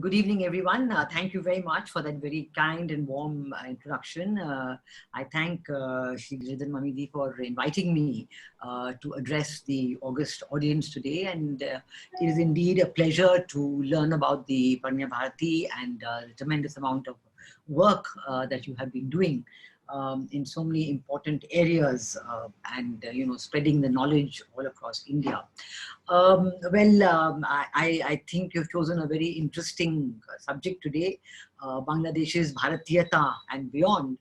Good evening, everyone. Thank you very much for that very kind and warm introduction. I thank Shri Giridhar Mamidi for inviting me to address the August audience today. And it is indeed a pleasure to learn about the Parnya Bharati and the tremendous amount of work that you have been doing in so many important areas and spreading the knowledge all across India. I think you've chosen a very interesting subject today, Bangladesh's Bharatiyata and beyond,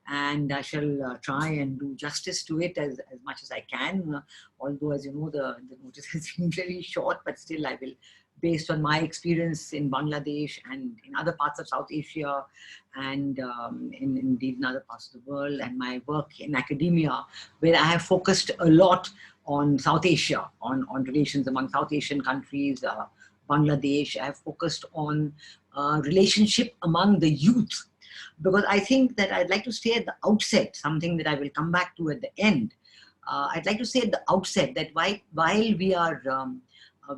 and I shall try and do justice to it as much as I can, although as you know the notice has been very short, but still I will, based on my experience in Bangladesh and in other parts of South Asia and indeed in other parts of the world, and my work in academia, where I have focused a lot on South Asia, on relations among South Asian countries, Bangladesh. I have focused on relationship among the youth, because I think that I'd like to say at the outset, something that I will come back to at the end. I'd like to say at the outset that while we are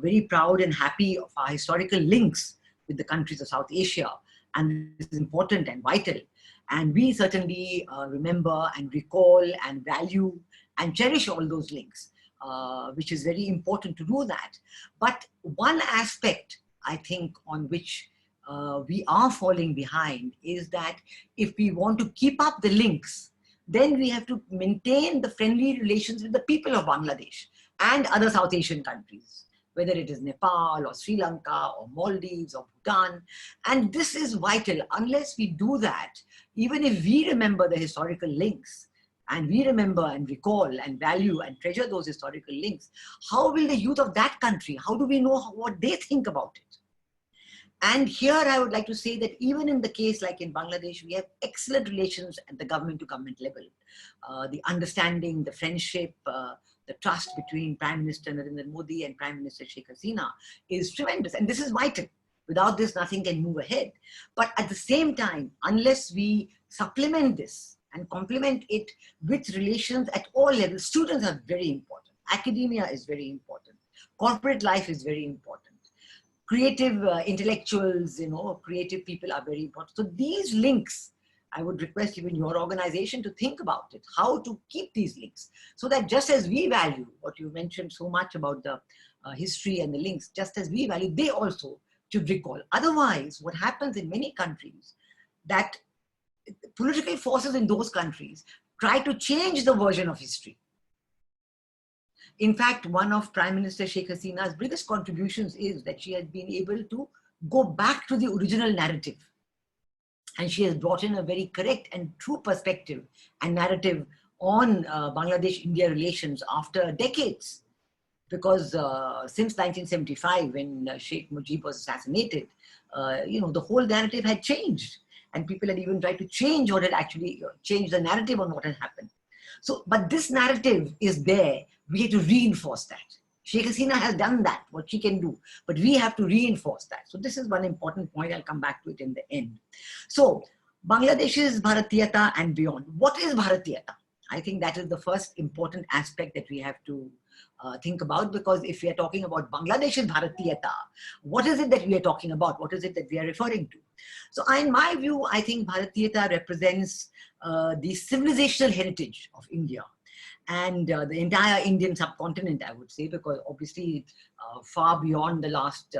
very proud and happy of our historical links with the countries of South Asia, and this is important and vital, and we certainly remember and recall and value and cherish all those links, which is very important to do that. But one aspect, I think, on which we are falling behind is that if we want to keep up the links, then we have to maintain the friendly relations with the people of Bangladesh and other South Asian countries, whether it is Nepal or Sri Lanka or Maldives or Bhutan. And this is vital. Unless we do that, even if we remember the historical links, and we remember and recall and value and treasure those historical links, how will the youth of that country, how do we know what they think about it? And here I would like to say that even in the case like in Bangladesh, we have excellent relations at the government to government level. The understanding, the friendship, the trust between Prime Minister Narendra Modi and Prime Minister Sheikh Hasina is tremendous. And this is vital. Without this, nothing can move ahead. But at the same time, unless we supplement this and complement it with relations at all levels, students are very important. Academia is very important. Corporate life is very important. Creative intellectuals, creative people are very important. So these links, I would request even your organization to think about it, how to keep these links, so that just as we value what you mentioned so much about the history and the links, just as we value, they also should recall. Otherwise, what happens in many countries, that political forces in those countries try to change the version of history. In fact, one of Prime Minister Sheikh Hasina's biggest contributions is that she has been able to go back to the original narrative. And she has brought in a very correct and true perspective and narrative on Bangladesh-India relations after decades. Because since 1975, when Sheikh Mujib was assassinated, the whole narrative had changed. And people had even tried to change what had actually changed the narrative on what had happened. So, but this narrative is there. We have to reinforce that. Sheikh Hasina has done that, what she can do, but we have to reinforce that. So this is one important point. I'll come back to it in the end. So Bangladesh's Bharatiyata and beyond. What is Bharatiyata? I think that is the first important aspect that we have to think about, because if we are talking about Bangladesh's Bharatiyata, what is it that we are talking about? What is it that we are referring to? So in my view, I think Bharatiyata represents the civilizational heritage of India and the entire Indian subcontinent, I would say, because obviously far beyond the last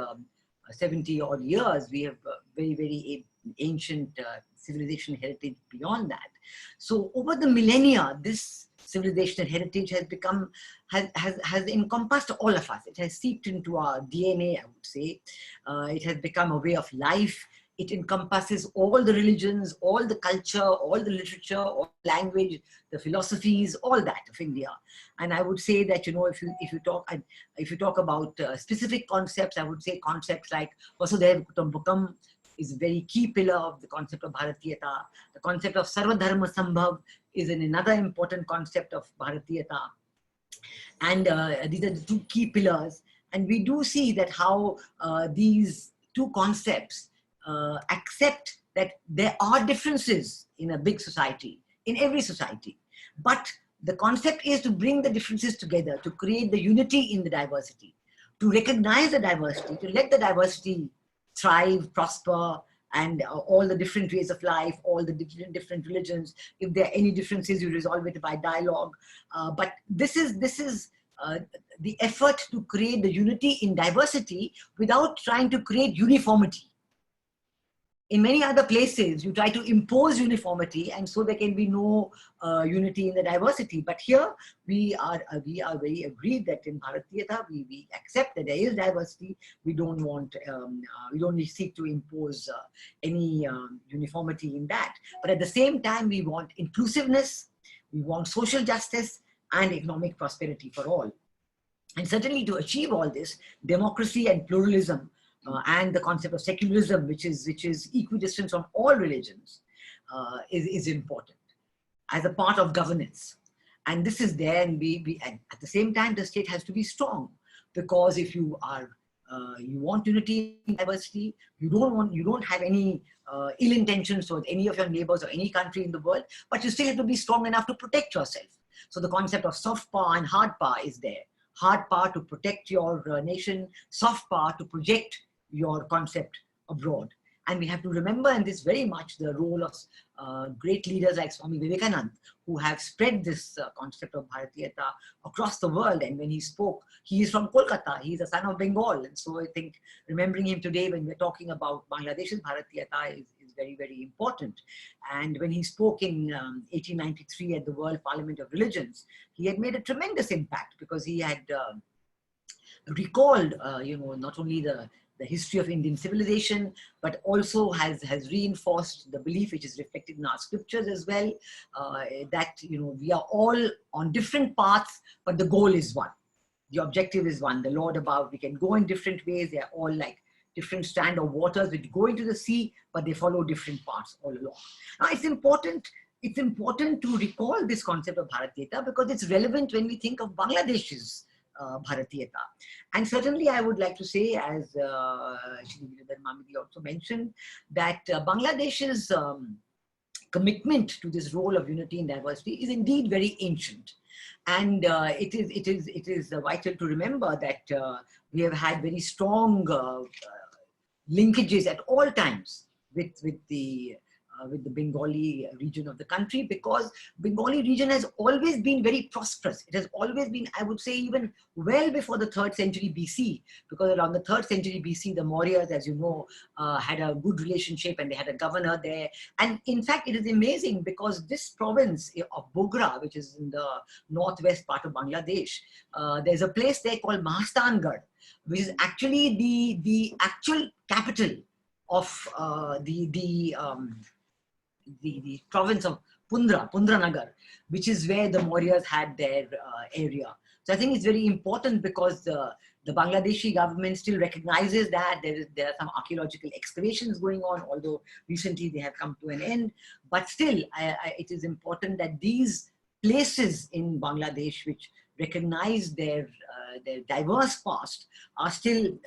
70 odd years, we have very, very ancient civilization heritage beyond that. So over the millennia, this civilizational heritage has become, has encompassed all of us. It has seeped into our DNA, I would say. It has become a way of life. It encompasses all the religions, all the culture, all the literature, all the language, the philosophies, all that of India. And I would say that, if you talk about specific concepts, I would say concepts like Vasudhaiva Kutumbakam is a very key pillar of the concept of Bharatiyata. The concept of Sarva Dharma Sambhav is another important concept of Bharatiyata. And these are the two key pillars. And we do see that how these two concepts accept that there are differences in a big society, in every society. But the concept is to bring the differences together, to create the unity in the diversity, to recognize the diversity, to let the diversity thrive, prosper, and all the different ways of life, all the different religions. If there are any differences, you resolve it by dialogue. But this is the effort to create the unity in diversity without trying to create uniformity. In many other places, you try to impose uniformity, and so there can be no unity in the diversity. But here, we are very agreed that in Bharatiyata, we accept that there is diversity. We don't want, we don't seek to impose any uniformity in that. But at the same time, we want inclusiveness, we want social justice, and economic prosperity for all. And certainly, to achieve all this, democracy and pluralism and the concept of secularism, which is equidistant from all religions, is important as a part of governance. And this is there, and and at the same time, the state has to be strong, because if you are you want unity in diversity, you don't have any ill intentions towards any of your neighbors or any country in the world, but you still have to be strong enough to protect yourself. So the concept of soft power and hard power is there. Hard power to protect your nation, soft power to project your concept abroad. And we have to remember in this very much the role of great leaders like Swami Vivekananda, who have spread this concept of Bharatiyata across the world. And when he spoke, he is from Kolkata, he is a son of Bengal. And so I think remembering him today when we're talking about Bangladesh's Bharatiyata is very, very important. And when he spoke in 1893 at the World Parliament of Religions, he had made a tremendous impact, because he had recalled, not only the history of Indian civilization, but also has reinforced the belief, which is reflected in our scriptures as well, that we are all on different paths, but the goal is one. The objective is one. The Lord above, we can go in different ways. They are all like different strand of waters which go into the sea, but they follow different paths all along. Now, it's important to recall this concept of Bharatiyata, because it's relevant when we think of Bangladesh's Bharatiyata. And certainly I would like to say, as Shri Giridhar Mamidi also mentioned, that Bangladesh's commitment to this role of unity and diversity is indeed very ancient. And it is vital to remember that we have had very strong linkages at all times with the Bengali region of the country, because Bengali region has always been very prosperous. It has always been, I would say, even well before the 3rd century BC, because around the 3rd century BC, the Mauryas, as you know, had a good relationship, and they had a governor there. And in fact, it is amazing, because this province of Bogra, which is in the northwest part of Bangladesh, there's a place there called Mahastangad, which is actually the actual capital of the province of Pundra Nagar, which is where the Mauryas had their area. So I think it's very important, because the Bangladeshi government still recognizes that there are some archaeological excavations going on, although recently they have come to an end. But still, it is important that these places in Bangladesh, which recognize their diverse past, are still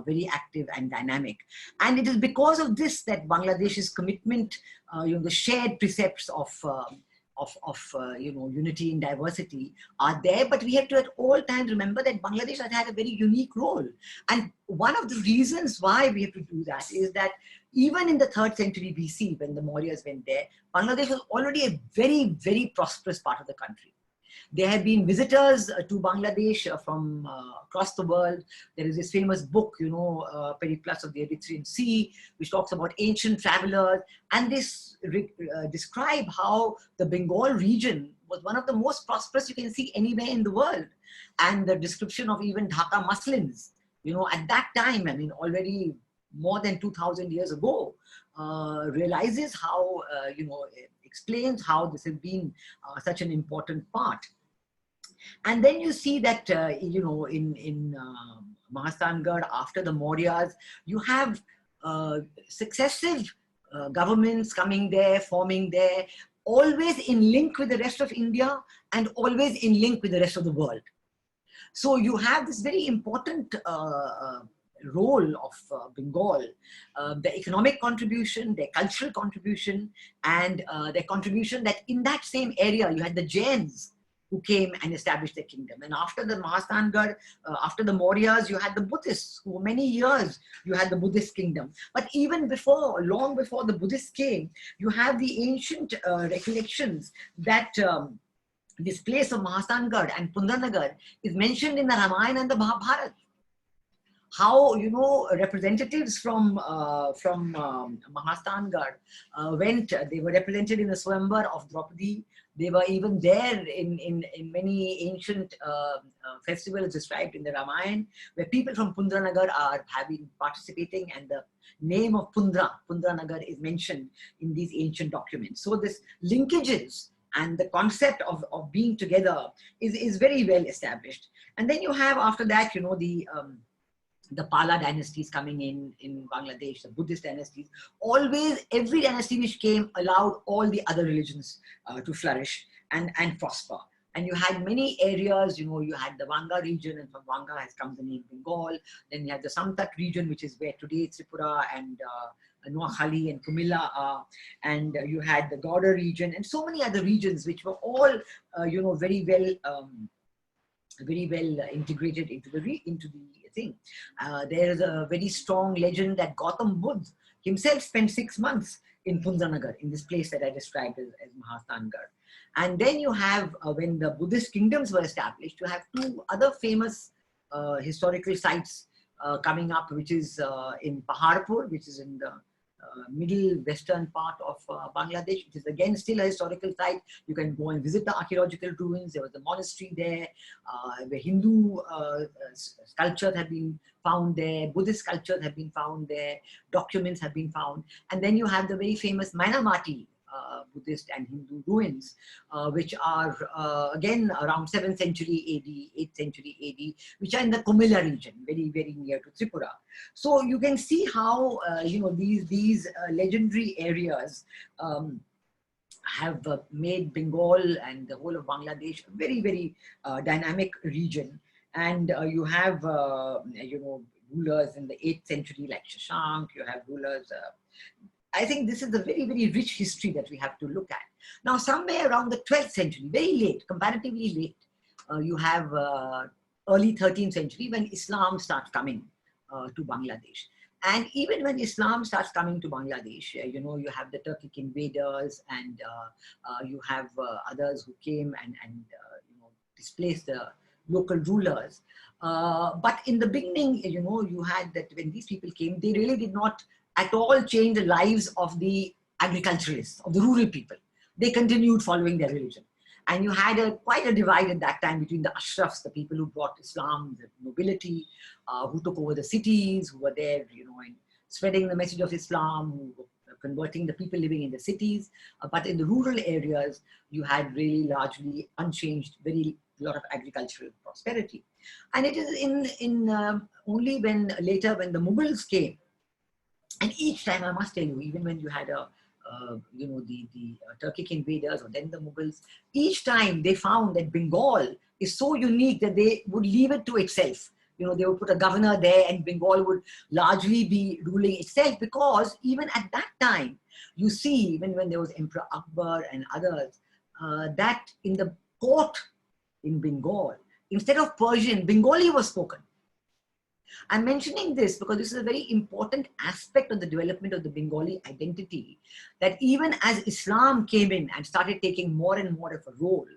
very active and dynamic. And it is because of this that Bangladesh's commitment, the shared precepts of unity and diversity are there. But we have to at all times remember that Bangladesh has had a very unique role. And one of the reasons why we have to do that is that even in the 3rd century BC, when the Mauryas went there, Bangladesh was already a very, very prosperous part of the country. There have been visitors to Bangladesh from across the world. There is this famous book, Periplus of the Erythraean Sea, which talks about ancient travelers. And this describe how the Bengal region was one of the most prosperous you can see anywhere in the world. And the description of even Dhaka muslins, at that time, I mean, already more than 2,000 years ago, realizes how, explains how this has been such an important part. And then you see that, in Mahastangad, after the Mauryas, you have successive governments coming there, forming there, always in link with the rest of India and always in link with the rest of the world. So you have this very important role of Bengal, the economic contribution, their cultural contribution, and their contribution that in that same area you had the Jains, who came and established their kingdom. And after the Mahastangarh, after the Mauryas, you had the Buddhists, who many years you had the Buddhist kingdom. But even before, long before the Buddhists came, you have the ancient recollections that this place of Mahastangarh and Pundarnagar is mentioned in the Ramayana and the Mahabharata. How, you know, representatives from Mahastangarh went, they were represented in the Swayamvar of Draupadi. They were even there in many ancient festivals described in the Ramayana, where people from Pundranagar have been participating, and the name of Pundranagar is mentioned in these ancient documents. So this linkages and the concept of being together is very well established. And then you have, after that, you know, the Pala dynasties coming in Bangladesh, the Buddhist dynasties. Always, every dynasty which came allowed all the other religions to flourish and prosper. And you had many areas, you know, you had the Vanga region, and from Vanga has come the name Bengal. Then you had the Samtat region, which is where today Tripura and Noakhali and Kumilla are. And you had the Gauda region and so many other regions which were all, you know, very well integrated into the thing. There is a very strong legend that Gautam Buddha himself spent 6 months in Pundranagar, in this place that I described as Mahastangarh. And then you have, when the Buddhist kingdoms were established, you have two other famous historical sites coming up, which is in Paharpur, which is in the middle western part of Bangladesh. It is again still a historical site. You can go and visit the archaeological ruins. There was a monastery there, where Hindu sculptures have been found there, Buddhist sculptures have been found there, documents have been found. And then you have the very famous Mainamati Buddhist and Hindu ruins, which are again around 7th century AD, 8th century AD, which are in the Kumilla region, very, very near to Tripura. So you can see how, you know, these legendary areas have made Bengal and the whole of Bangladesh a very, very dynamic region. And you have, you know, rulers in the 8th century like Shashank, you have rulers. I think this is a very, very rich history that we have to look at. Now, somewhere around the 12th century, very late, comparatively late, you have early 13th century when Islam starts coming to Bangladesh. And even when Islam starts coming to Bangladesh, you know, you have the Turkic invaders, and you have others who came and you know, displaced the local rulers. But in the beginning, you know, you had that when these people came, they really did not at all change the lives of the agriculturalists, of the rural people. They continued following their religion. And you had quite a divide at that time between the Ashrafs, the people who brought Islam, the nobility, who took over the cities, who were there, you know, and spreading the message of Islam, who were converting the people living in the cities. But in the rural areas, you had really largely unchanged, very lot of agricultural prosperity. And it is only when later, when the Mughals came, and each time, I must tell you, even when you had you know, the Turkic invaders or then the Mughals, each time they found that Bengal is so unique that they would leave it to itself. You know, they would put a governor there and Bengal would largely be ruling itself, because even at that time, you see, even when there was Emperor Akbar and others, that in the court in Bengal, instead of Persian, Bengali was spoken. I'm mentioning this because this is a very important aspect of the development of the Bengali identity, that even as Islam came in and started taking more and more of a role,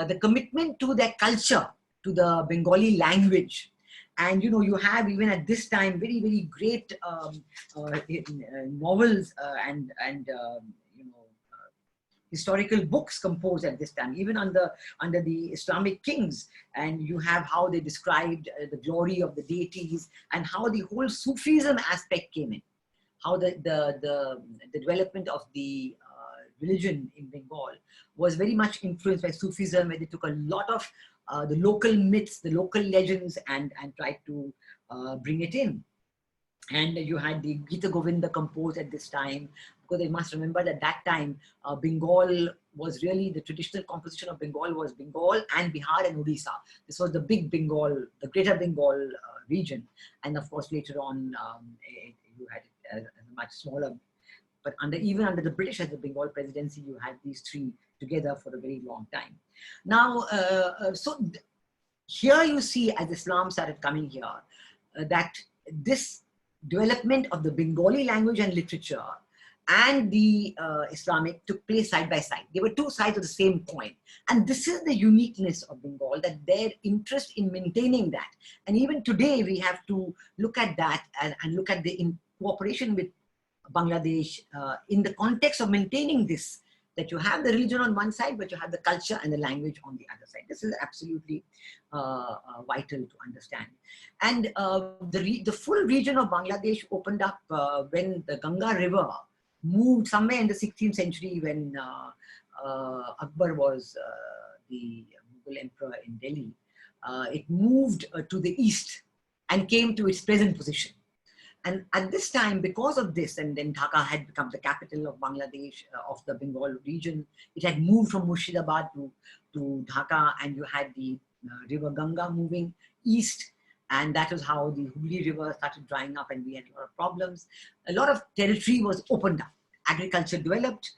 the commitment to their culture, to the Bengali language, and you know, you have even at this time very, very great novels and you know, historical books composed at this time, even under the Islamic kings. And you have how they described the glory of the deities, and how the whole Sufism aspect came in, how the development of the religion in Bengal was very much influenced by Sufism, where they took a lot of the local myths, the local legends, and tried to bring it in. And you had the Gita Govinda composed at this time, because they must remember that that time Bengal was really, the traditional composition of Bengal was Bengal and Bihar and Odisha. This was the big Bengal, the greater Bengal region. And of course, later on, you had a much smaller But even under the British as the Bengal presidency, you had these three together for a very long time. Now, here you see, as Islam started coming here, that this development of the Bengali language and literature and the Islamic took place side by side. They were two sides of the same coin. And this is the uniqueness of Bengal, that their interest in maintaining that. And even today, we have to look at that and look at the cooperation with Bangladesh in the context of maintaining this, that you have the religion on one side, but you have the culture and the language on the other side. This is absolutely vital to understand. And the full region of Bangladesh opened up when the Ganga River moved somewhere in the 16th century, when Akbar was the Mughal emperor in Delhi. It moved to the east and came to its present position. And at this time, because of this, and then Dhaka had become the capital of Bangladesh, of the Bengal region, it had moved from Murshidabad to Dhaka, and you had the river Ganga moving east. And that was how the Hooghly River started drying up, and we had a lot of problems. A lot of territory was opened up. Agriculture developed.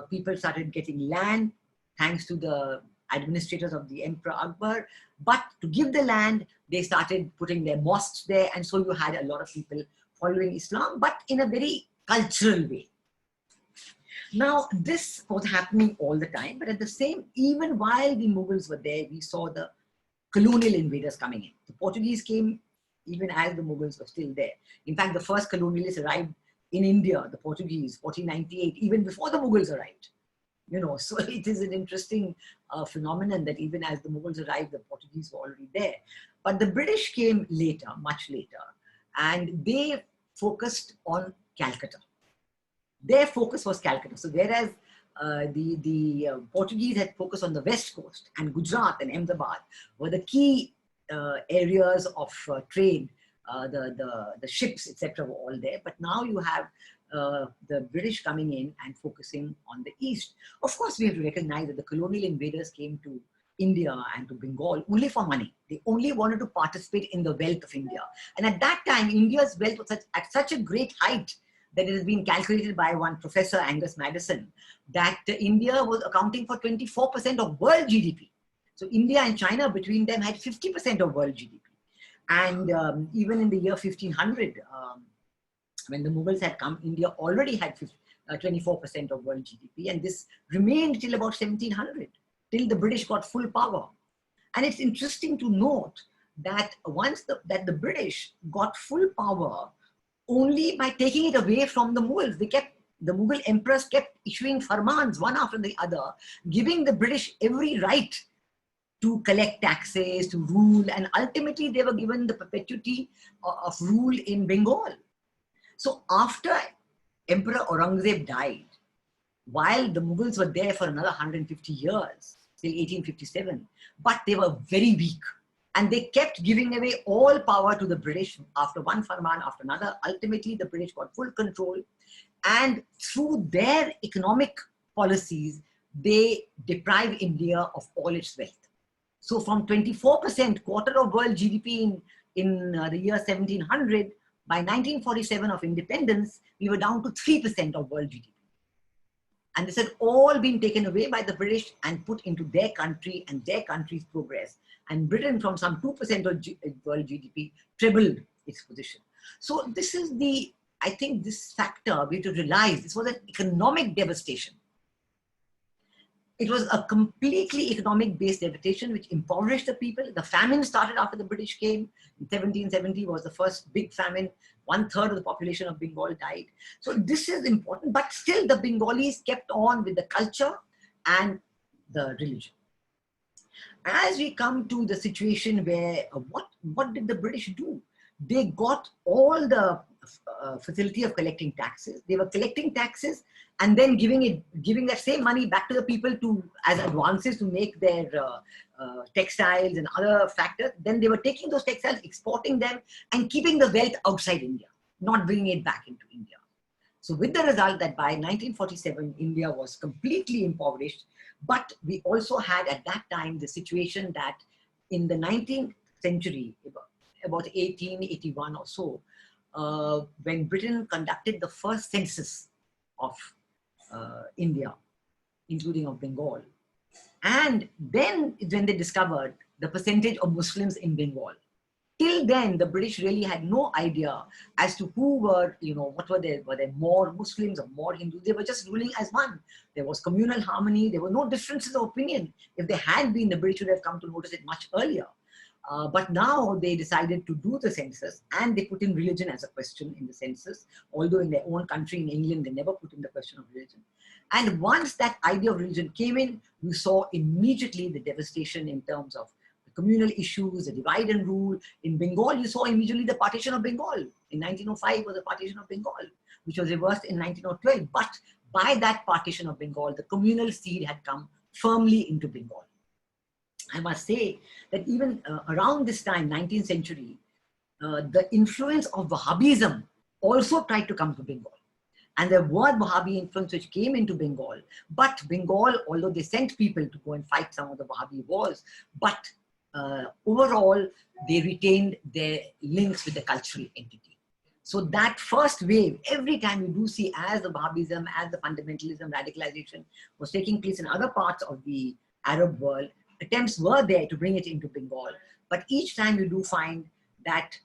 People started getting land, thanks to the administrators of the Emperor Akbar. But to give the land, they started putting their mosques there. And so you had a lot of people following Islam, but in a very cultural way. Now, this was happening all the time. But at the same, even while the Mughals were there, we saw the colonial invaders coming in. The Portuguese came even as the Mughals were still there. In fact, the first colonialists arrived in India, the Portuguese, 1498, even before the Mughals arrived. You know, so it is an interesting phenomenon that even as the Mughals arrived, the Portuguese were already there. But the British came later, much later, and they focused on Calcutta. Their focus was Calcutta. So whereas the Portuguese had focused on the west coast, and Gujarat and Ahmedabad were the key areas of trade, the ships, etc., were all there. But now you have the British coming in and focusing on the east. Of course, we have to recognize that the colonial invaders came to India and to Bengal only for money. They only wanted to participate in the wealth of India. And at that time, India's wealth was at such a great height that it has been calculated by one Professor Angus Maddison that India was accounting for 24% of world GDP. So India and China between them had 50% of world GDP. And even in the year 1500, when the Mughals had come, India already had 24% of world GDP, and this remained till about 1700, till the British got full power. And it's interesting to note that once the British got full power, only by taking it away from the Mughals, the Mughal emperors kept issuing farmans one after the other, giving the British every right to collect taxes, to rule, and ultimately they were given the perpetuity of rule in Bengal. So after Emperor Aurangzeb died, while the Mughals were there for another 150 years, till 1857, but they were very weak. And they kept giving away all power to the British after one farman after another. Ultimately, the British got full control. And through their economic policies, they deprived India of all its wealth. So from 24%, quarter of world GDP in the year 1700, by 1947 of independence, we were down to 3% of world GDP. And this had all been taken away by the British and put into their country and their country's progress. And Britain, from some 2% of world GDP, trebled its position. So this is I think this factor, we have to realize this was an economic devastation. It was a completely economic-based devastation which impoverished the people. The famine started after the British came. In 1770 was the first big famine. 1/3 of the population of Bengal died. So this is important, but still the Bengalis kept on with the culture and the religion. As we come to the situation where, what did the British do? They got all the facility of collecting taxes. They were collecting taxes and then giving that same money back to the people as advances to make their textiles and other factors. Then they were taking those textiles, exporting them, and keeping the wealth outside India, not bringing it back into India. So with the result that by 1947, India was completely impoverished. But we also had at that time the situation that in the 19th century, about 1881 or so, when Britain conducted the first census of India, including of Bengal. And then when they discovered the percentage of Muslims in Bengal, till then the British really had no idea as to who were, what were they? Were there more Muslims or more Hindus? They were just ruling as one. There was communal harmony. There were no differences of opinion. If there had been, the British would have come to notice it much earlier. But now they decided to do the census, and they put in religion as a question in the census, although in their own country, in England, they never put in the question of religion. And once that idea of religion came in, we saw immediately the devastation in terms of the communal issues, the divide and rule. In Bengal, you saw immediately the partition of Bengal. In 1905 was the partition of Bengal, which was reversed in 1912. But by that partition of Bengal, the communal seed had come firmly into Bengal. I must say that even around this time, 19th century, the influence of Wahhabism also tried to come to Bengal. And there was Wahhabi influence which came into Bengal. But Bengal, although they sent people to go and fight some of the Wahhabi wars, but overall, they retained their links with the cultural entity. So that first wave, every time you do see as the Wahhabism, as the fundamentalism, radicalization was taking place in other parts of the Arab world, attempts were there to bring it into Bengal, but each time you do find that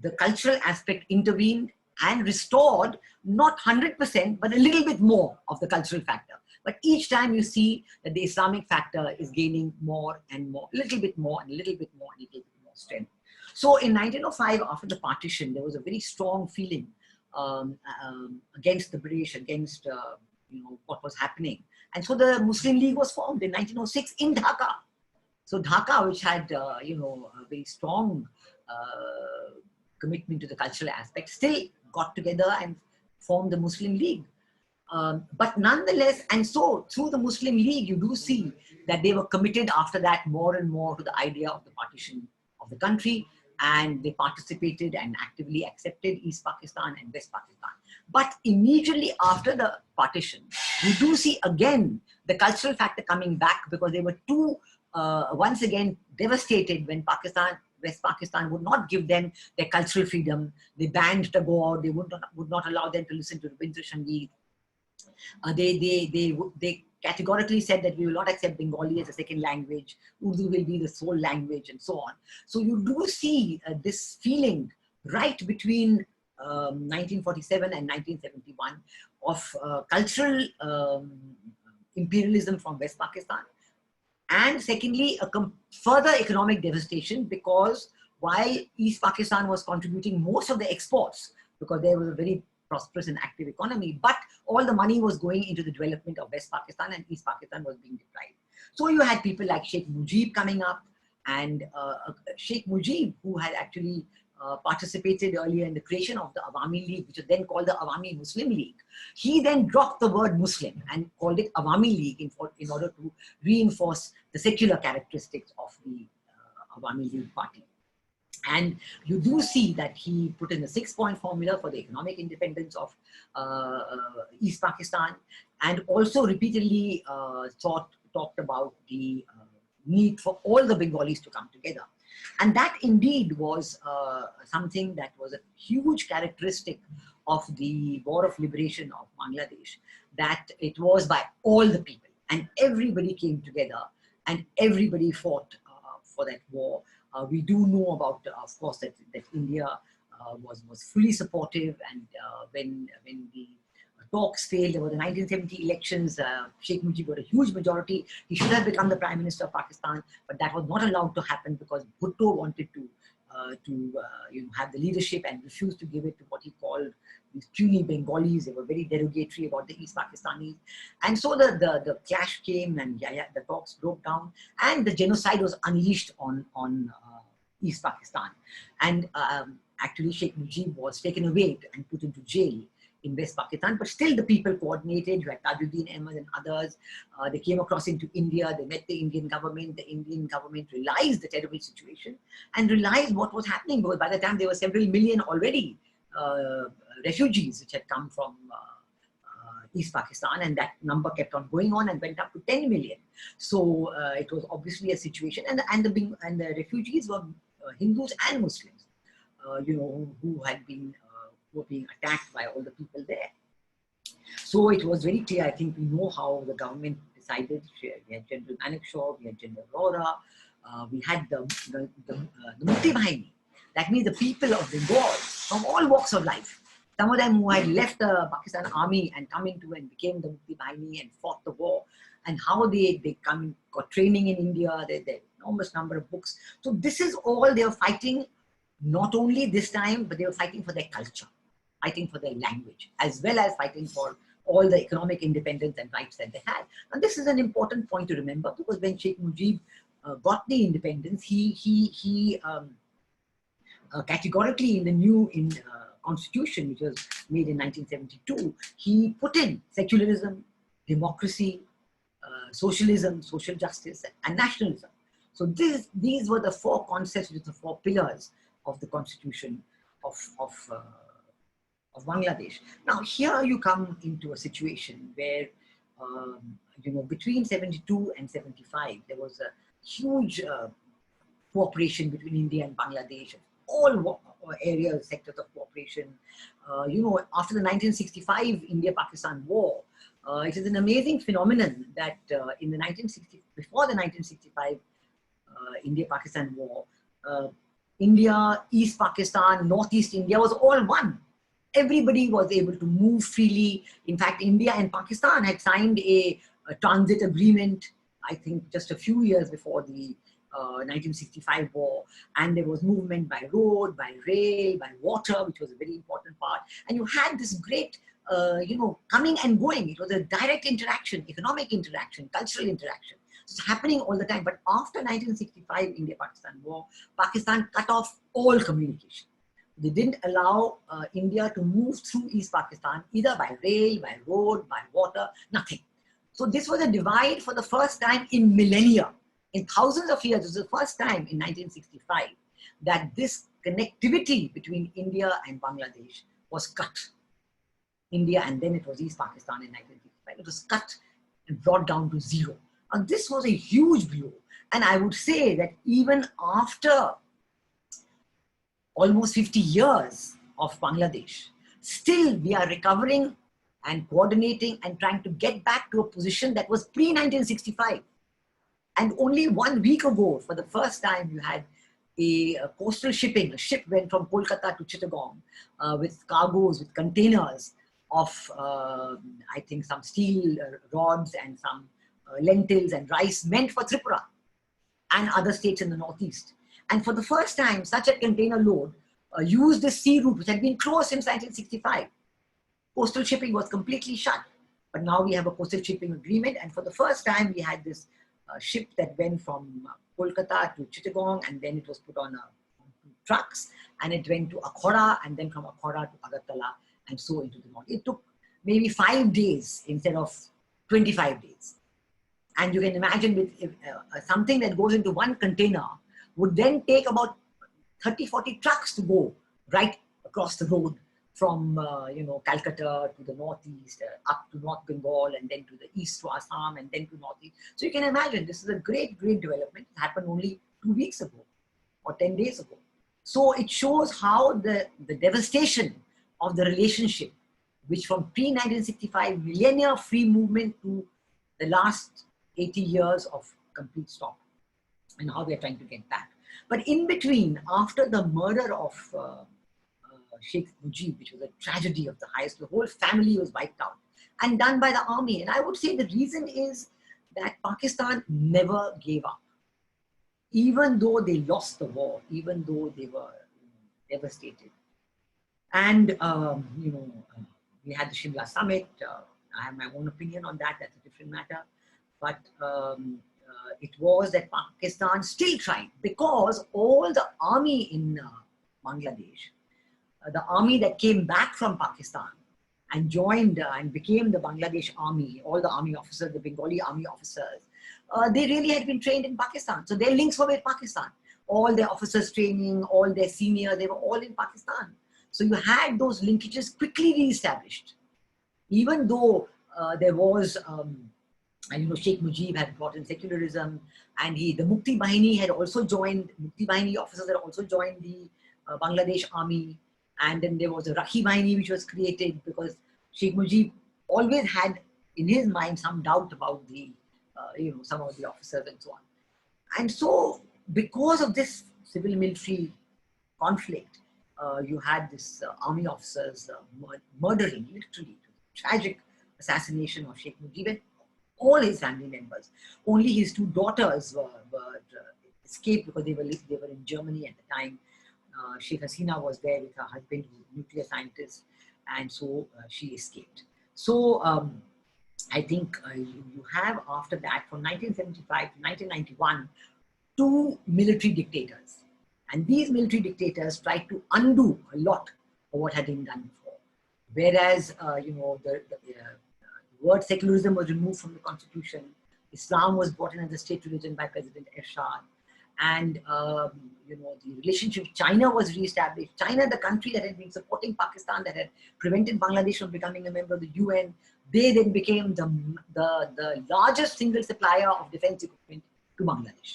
the cultural aspect intervened and restored not 100%, but a little bit more of the cultural factor. But each time you see that the Islamic factor is gaining more and more, a little bit more and a little bit more and a little bit more strength. So in 1905, after the partition, there was a very strong feeling against the British, against what was happening. And so the Muslim League was formed in 1906 in Dhaka. So Dhaka, which had, a very strong commitment to the cultural aspect, still got together and formed the Muslim League. But nonetheless, and so through the Muslim League, you do see that they were committed after that more and more to the idea of the partition of the country, and they participated and actively accepted East Pakistan and West Pakistan. But immediately after the partition, you do see again the cultural factor coming back, because they were too, once again, devastated when West Pakistan would not give them their cultural freedom. They banned Tagore. They would not allow them to listen to Rabindra Sangeet. They categorically said that we will not accept Bengali as a second language. Urdu will be the sole language, and so on. So you do see this feeling right between 1947 and 1971 of cultural imperialism from West Pakistan. And secondly, a further economic devastation, because while East Pakistan was contributing most of the exports, because there was a very prosperous and active economy, but all the money was going into the development of West Pakistan, and East Pakistan was being deprived. So you had people like Sheikh Mujib coming up, and Sheikh Mujib, who had actually participated earlier in the creation of the Awami League, which was then called the Awami Muslim League. He then dropped the word Muslim and called it Awami League in order to reinforce the secular characteristics of the Awami League party. And you do see that he put in a 6-point formula for the economic independence of East Pakistan, and also repeatedly talked about the need for all the Bengalis to come together. And that indeed was something that was a huge characteristic of the War of Liberation of Bangladesh, that it was by all the people, and everybody came together and everybody fought for that war. We do know about, of course, that India was fully supportive, and when the talks failed, there were the 1970 elections, Sheikh Mujib got a huge majority. He should have become the Prime Minister of Pakistan, but that was not allowed to happen because Bhutto wanted to have the leadership and refused to give it to what he called these puny Bengalis. They were very derogatory about the East Pakistanis. And so the clash came, and the talks broke down, and the genocide was unleashed on East Pakistan. And actually Sheikh Mujib was taken away and put into jail in West Pakistan, but still the people coordinated. You had Tajuddin Ahmed and others. They came across into India. They met the Indian government. The Indian government realized the terrible situation and realized what was happening, because by the time there were several million already refugees which had come from East Pakistan, and that number kept on going on and went up to 10 million. So it was obviously a situation, and the refugees were Hindus and Muslims, who were being attacked by all the people there. So it was very clear. I think we know how the government decided. We had General Manekshaw, we had General Rora, we had the Mukti Bahini. That means the people of Bengal from all walks of life. Some of them who had left the Pakistan army and come into and became the Mukti Bahini and fought the war, and how they got training in India. There enormous number of books. So this is all they were fighting. Not only this time, but they were fighting for their culture, fighting for their language, as well as fighting for all the economic independence and rights that they had. And this is an important point to remember, because when Sheikh Mujib got the independence, he categorically in the new constitution, which was made in 1972, he put in secularism, democracy, socialism, social justice, and nationalism. So these were the four concepts, the four pillars of the constitution of Bangladesh. Now here you come into a situation where, between 72 and 75, there was a huge cooperation between India and Bangladesh, all areas, sectors of cooperation. After the 1965 India-Pakistan war, it is an amazing phenomenon that before the 1965 India-Pakistan war, India, East Pakistan, Northeast India was all one. Everybody was able to move freely. In fact, India and Pakistan had signed a transit agreement, I think just a few years before the 1965 war, and there was movement by road, by rail, by water, which was a very important part. And you had this great, coming and going. It was a direct interaction, economic interaction, cultural interaction. It's happening all the time. But after 1965 India-Pakistan war, Pakistan cut off all communication. They didn't allow India to move through East Pakistan, either by rail, by road, by water, nothing. So this was a divide for the first time in millennia. In thousands of years, it was the first time in 1965 that this connectivity between India and Bangladesh was cut. India, and then it was East Pakistan in 1965. It was cut and brought down to zero. And this was a huge blow. And I would say that even after almost 50 years of Bangladesh, still we are recovering and coordinating and trying to get back to a position that was pre-1965. And only 1 week ago, for the first time, you had a coastal shipping. A ship went from Kolkata to Chittagong with cargoes, with containers of, I think, some steel rods and some lentils and rice meant for Tripura and other states in the northeast. And for the first time, such a container load used the sea route, which had been closed since 1965. Coastal shipping was completely shut. But now we have a coastal shipping agreement. And for the first time, we had this ship that went from Kolkata to Chittagong, and then it was put on trucks, and it went to Akhora, and then from Akhora to Agartala, and so into the north. It took maybe 5 days instead of 25 days. And you can imagine with something that goes into one container would then take about 30, 40 trucks to go right across the road from, Calcutta to the northeast, up to North Bengal, and then to the east to Assam, and then to northeast. So you can imagine this is a great, great development. It happened only 2 weeks ago or 10 days ago. So it shows how the devastation of the relationship, which from pre-1965 millennia free movement to the last 80 years of complete stop, and how we are trying to get back. But in between, after the murder of Sheikh Mujib, which was a tragedy of the highest, the whole family was wiped out and done by the army. And I would say the reason is that Pakistan never gave up. Even though they lost the war, even though they were devastated. And, we had the Shimla summit. I have my own opinion on that. That's a different matter. But it was that Pakistan still tried, because all the army in Bangladesh, the army that came back from Pakistan and joined and became the Bangladesh army, all the army officers, the Bengali army officers, they really had been trained in Pakistan. So their links were with Pakistan. All their officers training, all their seniors, they were all in Pakistan. So you had those linkages quickly re-established. Even though there was, Sheikh Mujib had brought in secularism, and the Mukti Bahini had also joined, Mukti Bahini officers had also joined the Bangladesh army. And then there was a Rakhi Bahini which was created because Sheikh Mujib always had in his mind some doubt about the, some of the officers and so on. And so because of this civil-military conflict, you had this army officers murdering, literally, tragic assassination of Sheikh Mujib and all his family members. Only his two daughters were escaped because they were in Germany at the time. Sheikh Hasina was there with her husband, who was a nuclear scientist, and so she escaped. So I think you have, after that, from 1975 to 1991, two military dictators. And these military dictators tried to undo a lot of what had been done before. Whereas, the word secularism was removed from the constitution, Islam was brought in as a state religion by President Ershad, and the relationship with China was re-established. China, the country that had been supporting Pakistan, that had prevented Bangladesh from becoming a member of the UN, they then became the largest single supplier of defense equipment to Bangladesh.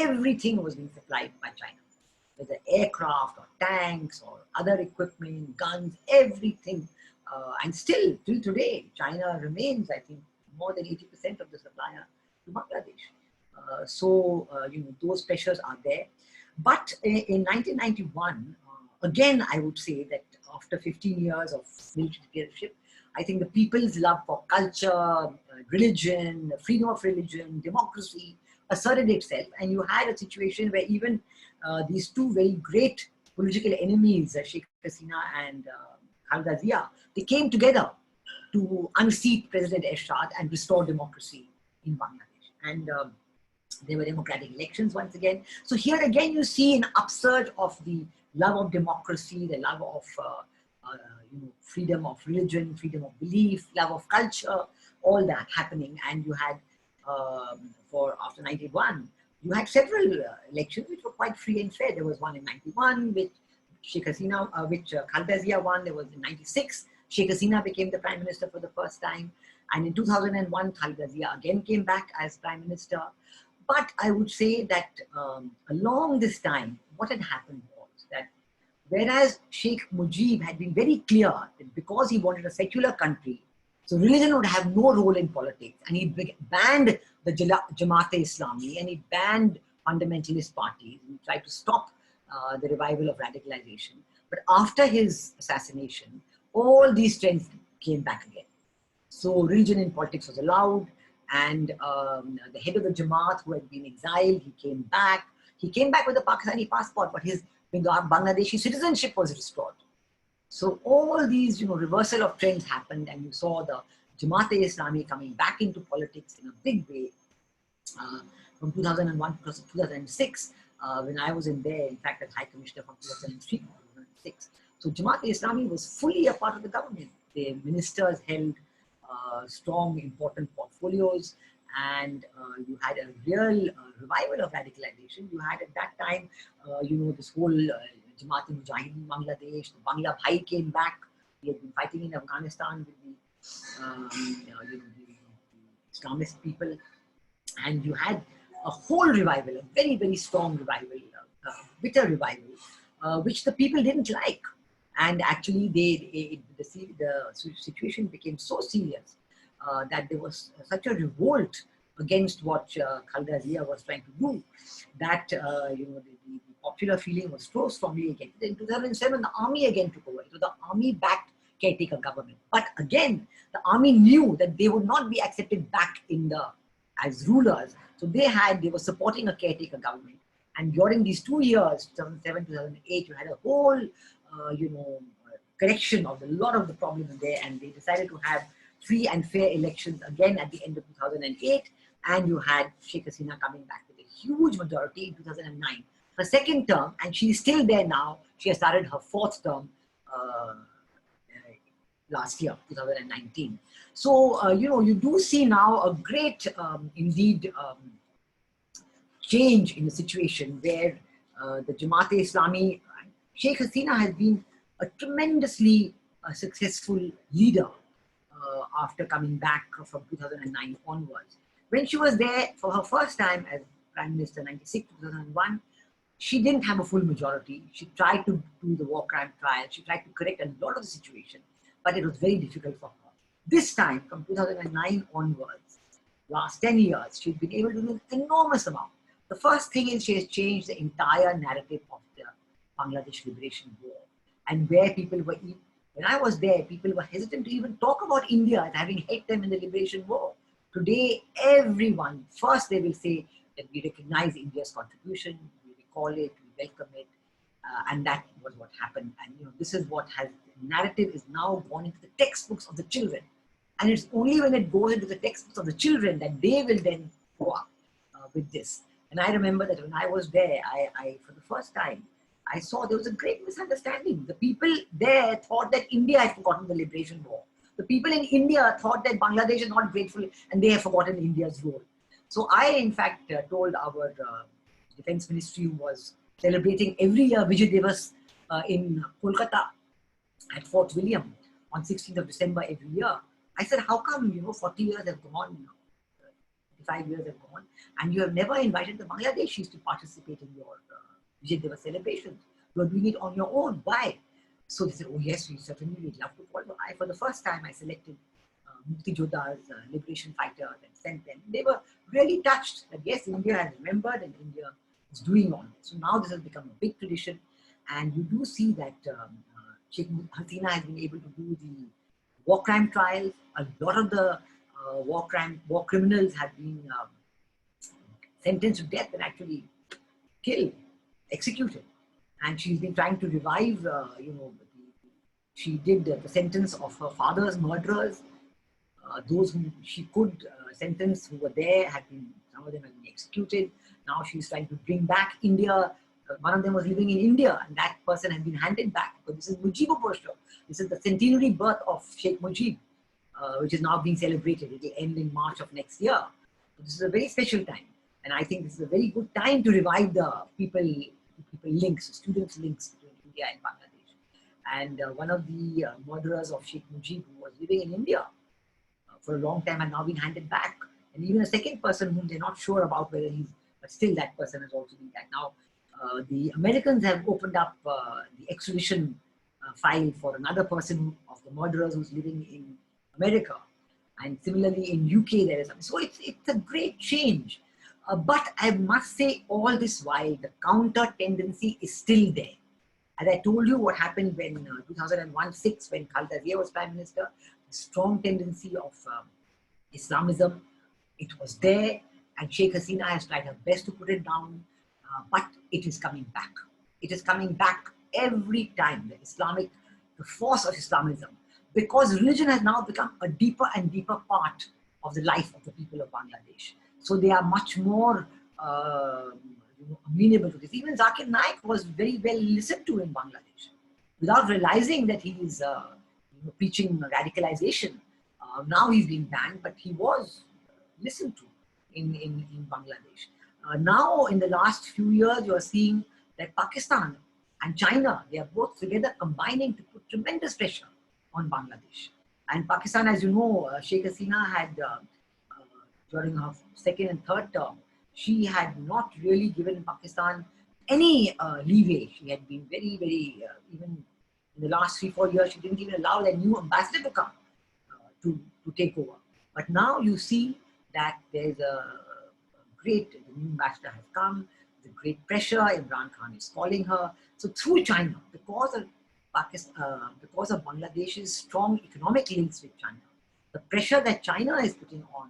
Everything was being supplied by China, whether aircraft or tanks or other equipment, guns, everything. And still, till today, China remains, I think, more than 80% of the supplier to Bangladesh. Those pressures are there. But in 1991, again, I would say that after 15 years of military dictatorship, I think the people's love for culture, religion, freedom of religion, democracy asserted itself. And you had a situation where even these two very great political enemies, Sheikh Hasina and Khaleda Zia, they came together to unseat President Ershad and restore democracy in Bangladesh. And there were democratic elections once again. So here again, you see an upsurge of the love of democracy, the love of freedom of religion, freedom of belief, love of culture, all that happening. And you had, after 91, you had several elections which were quite free and fair. There was one in 91, which Sheikh Hasina, which Khaleda Zia won. There was in 96. Sheikh Hasina became the Prime Minister for the first time. And in 2001, Khaleda Zia again came back as Prime Minister. But I would say that along this time, what had happened was that whereas Sheikh Mujib had been very clear that because he wanted a secular country, so religion would have no role in politics, and he banned the Jamaat-e-Islami, and he banned fundamentalist parties, and he tried to stop the revival of radicalization. But after his assassination, all these trends came back again. So religion in politics was allowed, and the head of the Jamaat, who had been exiled, he came back. He came back with a Pakistani passport, but his Bangladeshi citizenship was restored. So all these, reversal of trends happened, and you saw the Jamaat-e-Islami coming back into politics in a big way from 2001 to 2006, when I was in there, in fact, as High Commissioner from 2003 to 2006. So Jamaat-e-Islami was fully a part of the government. The ministers held strong, important portfolios, and you had a real revival of radicalization. You had at that time, this whole Jamaat-e-Mujahideen Bangladesh, the Bangla Bhai came back. He had been fighting in Afghanistan with the Islamist people, and you had a whole revival, a very, very strong revival, bitter revival, which the people didn't like. And actually, the situation became so serious that there was such a revolt against what Khaleda Zia was trying to do, that the popular feeling was so strongly against it. In 2007, the army again took over. So the army-backed caretaker government. But again, the army knew that they would not be accepted back as rulers. So they were supporting a caretaker government. And during these 2 years, 2007, 2008, you had a whole correction of a lot of the problems there, and they decided to have free and fair elections again at the end of 2008, and you had Sheikh Hasina coming back with a huge majority in 2009. Her second term, and she's still there now. She has started her fourth term last year, 2019. So, you do see now a great, indeed, change in the situation where the Jamaat-e-Islami, Sheikh Hasina has been a tremendously successful leader after coming back from 2009 onwards. When she was there for her first time as Prime Minister, 96 to 2001, she didn't have a full majority. She tried to do the war crime trial. She tried to correct a lot of the situation, but it was very difficult for her. This time, from 2009 onwards, last 10 years, she's been able to do an enormous amount. The first thing is she has changed the entire narrative of the Bangladesh Liberation War. And where people were, when I was there, people were hesitant to even talk about India as having helped them in the Liberation War. Today, everyone, first they will say that we recognize India's contribution, we recall it, we welcome it, and that was what happened. And this is what has, the narrative is now gone into the textbooks of the children. And it's only when it goes into the textbooks of the children that they will then go up with this. And I remember that when I was there, I for the first time, I saw there was a great misunderstanding. The people there thought that India had forgotten the Liberation War. The people in India thought that Bangladesh is not grateful and they have forgotten India's role. So I, in fact, told our Defense Ministry, who was celebrating every year Vijay Diwas in Kolkata at Fort William on 16th of December every year. I said, how come, 40 years have gone, 55 years have gone, and you have never invited the Bangladeshis to participate in your Vijay Diwas celebrations? You are doing it on your own. Why? So they said, oh yes, we certainly would love to follow. For the first time, I selected Mukti Jodhas, liberation fighters, and sent them. They were really touched that yes, India has remembered and India is doing all this. So now this has become a big tradition, and you do see that Sheikh Hasina has been able to do the war crime trials. A lot of the war criminals have been sentenced to death and actually killed, executed. And she's been trying to revive, she did the sentence of her father's murderers. Those whom she could sentence who were there some of them have been executed. Now she's trying to bring back India. One of them was living in India, and that person has been handed back. But this is Mujibur. This is the centenary birth of Sheikh Mujib, which is now being celebrated. It will end in March of next year. So this is a very special time. And I think this is a very good time to revive the people links, students links between India and Bangladesh. And one of the murderers of Sheikh Mujib, who was living in India for a long time, had now been handed back. And even a second person whom they're not sure about whether but still that person has also been back. Now, the Americans have opened up the extradition file for another person of the murderers who's living in America. And similarly in UK there is something. So it's a great change. But I must say, all this while, the counter tendency is still there. As I told you what happened when 2001-06, when Khaleda Zia was Prime Minister, the strong tendency of Islamism, it was there, and Sheikh Hasina has tried her best to put it down, but it is coming back. It is coming back every time, the force of Islamism, because religion has now become a deeper and deeper part of the life of the people of Bangladesh. So they are much more amenable to this. Even Zakir Naik was very well listened to in Bangladesh, without realizing that he is preaching radicalization. Now he's being banned, but he was listened to in Bangladesh. Now, in the last few years, you are seeing that Pakistan and China, they are both together combining to put tremendous pressure on Bangladesh. And Pakistan, as you know, Sheikh Hasina had, during her second and third term, she had not really given Pakistan any leeway. She had been very, very, even in the last 3-4 years, she didn't even allow their new ambassador to come to take over. But now you see that there's the new ambassador has come, the great pressure, Imran Khan is calling her. So through China, because of Pakistan, because of Bangladesh's strong economic links with China, the pressure that China is putting on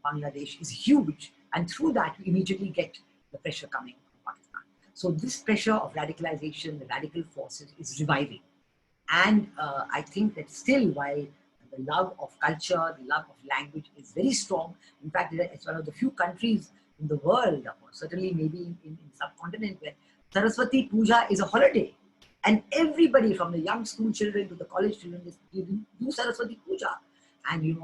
Bangladesh is huge, and through that we immediately get the pressure coming from Pakistan. So this pressure of radicalization, the radical forces is reviving. And I think that still, while the love of culture, the love of language is very strong. In fact, it's one of the few countries in the world, or certainly maybe in subcontinent, where Saraswati Puja is a holiday. And everybody from the young school children to the college children do Saraswati Puja. And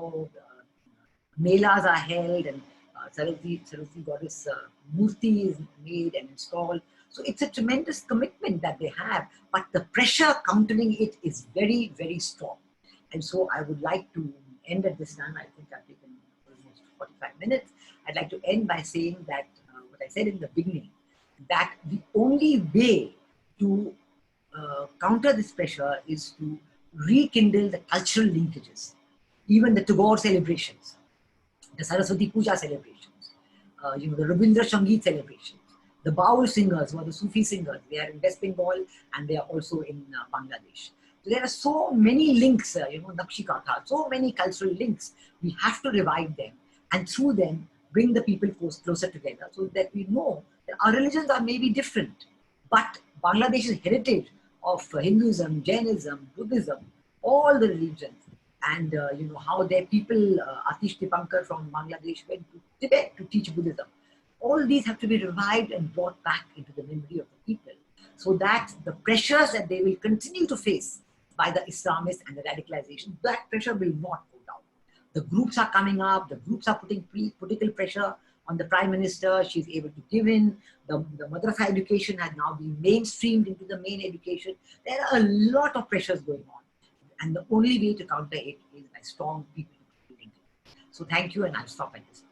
melas are held, and Saraswati goddess murti is made and installed. So it's a tremendous commitment that they have, but the pressure countering it is very, very strong. And so I would like to end at this time. I think I've taken almost 45 minutes. I'd like to end by saying that what I said in the beginning, that the only way to counter this pressure is to rekindle the cultural linkages. even the Tagore celebrations, the Saraswati Puja celebrations, the Rabindra Sangeet celebrations, the Baul singers, who are the Sufi singers, they are in West Bengal and they are also in Bangladesh. So there are so many links, Nakshi Katha, so many cultural links. We have to revive them and through them bring the people closer together so that we know that our religions are maybe different, but Bangladesh's heritage of Hinduism, Jainism, Buddhism, all the religions, and how their people, Atish Dipankar from Bangladesh went to Tibet to teach Buddhism. All these have to be revived and brought back into the memory of the people so that the pressures that they will continue to face by the Islamists and the radicalization, that pressure will not go down. The groups are coming up, the groups are putting political pressure on the Prime Minister. She's able to give in. The madrasa education has now been mainstreamed into the main education. There are a lot of pressures going on. And the only way to counter it is by strong people. So thank you, and I'll stop at this.